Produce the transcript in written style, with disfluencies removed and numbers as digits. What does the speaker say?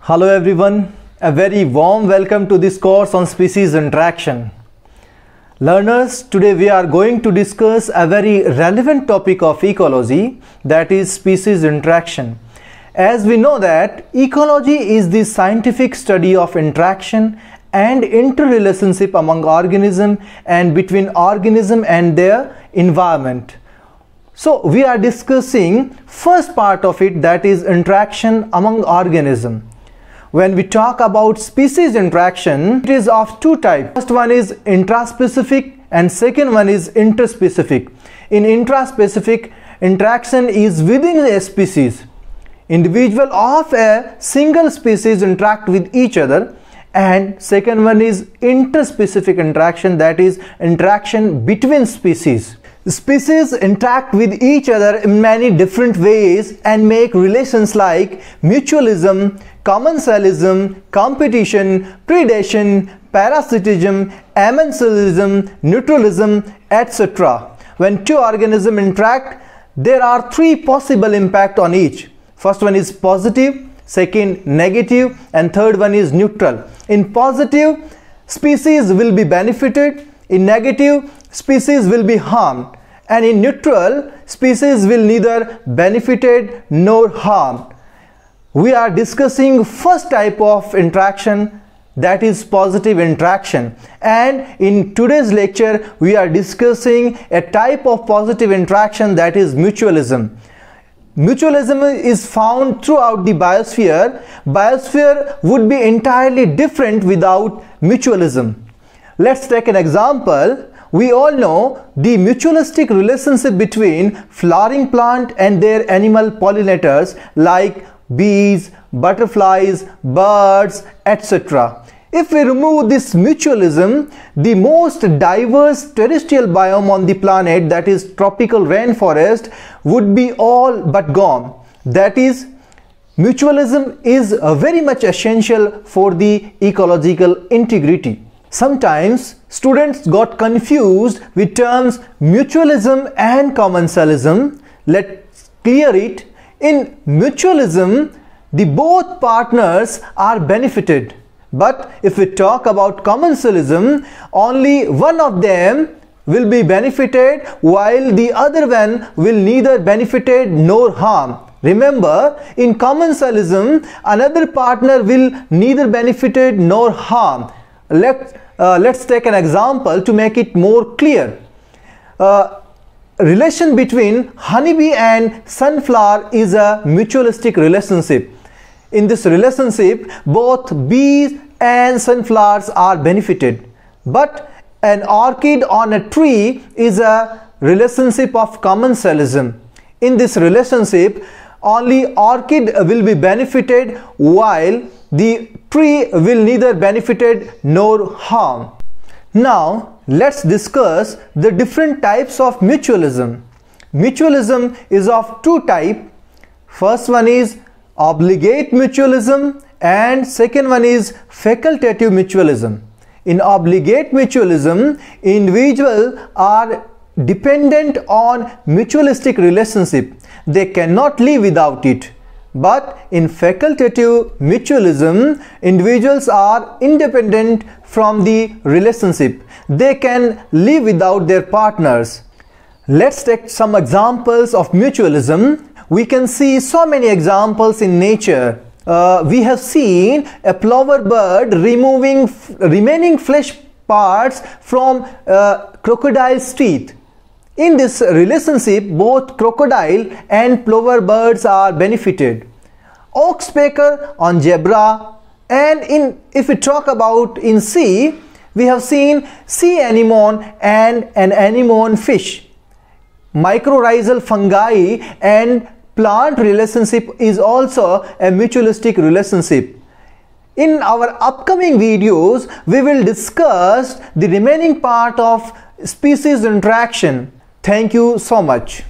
Hello everyone, a very warm welcome to this course on species interaction. Learners, today we are going to discuss a very relevant topic of ecology, that is species interaction. As we know that ecology is the scientific study of interaction and interrelationship among organisms and between organism and their environment. So we are discussing first part of it, that is interaction among organisms. When we talk about species interaction, it is of two types. First one is intraspecific and second one is interspecific. In intraspecific, interaction is within a species. Individual of a single species interact with each other, and second one is interspecific interaction, that is interaction between species. Species interact with each other in many different ways and make relations like mutualism, commensalism, competition, predation, parasitism, amensalism, neutralism, etc. When two organisms interact, there are three possible impacts on each. First one is positive, second negative, and third one is neutral. In positive, species will be benefited. In negative, species will be harmed, and in neutral, species will neither benefited nor harmed. We are discussing first type of interaction, that is positive interaction, and in today's lecture we are discussing a type of positive interaction, that is mutualism. Mutualism is found throughout the biosphere. Biosphere would be entirely different without mutualism. Let's take an example. We all know the mutualistic relationship between flowering plant and their animal pollinators like bees, butterflies, birds, etc. If we remove this mutualism, the most diverse terrestrial biome on the planet, that is tropical rainforest, would be all but gone. That is, mutualism is very much essential for the ecological integrity. Sometimes students got confused with terms mutualism and commensalism. Let's clear it. In mutualism, the both partners are benefited. But if we talk about commensalism, only one of them will be benefited while the other one will neither benefited nor harm. Remember, in commensalism, another partner will neither benefited nor harm. Let's take an example to make it more clear. Relation between honeybee and sunflower is a mutualistic relationship. In this relationship, both bees and sunflowers are benefited. But an orchid on a tree is a relationship of commensalism. In this relationship, only orchid will be benefited while the tree will neither benefited nor harm. Now let's discuss the different types of mutualism. Mutualism is of two types. First one is obligate mutualism and second one is facultative mutualism. In obligate mutualism, individuals are dependent on mutualistic relationship. They cannot live without it. But in facultative mutualism, individuals are independent from the relationship. They can live without their partners. Let's take some examples of mutualism. We can see so many examples in nature. We have seen a plover bird removing remaining flesh parts from crocodile's teeth. In this relationship, both crocodile and plover birds are benefited. Oxpecker on zebra, and if we talk about in sea, we have seen sea anemone and an anemone fish. Mycorrhizal fungi and plant relationship is also a mutualistic relationship. In our upcoming videos, we will discuss the remaining part of species interaction. Thank you so much.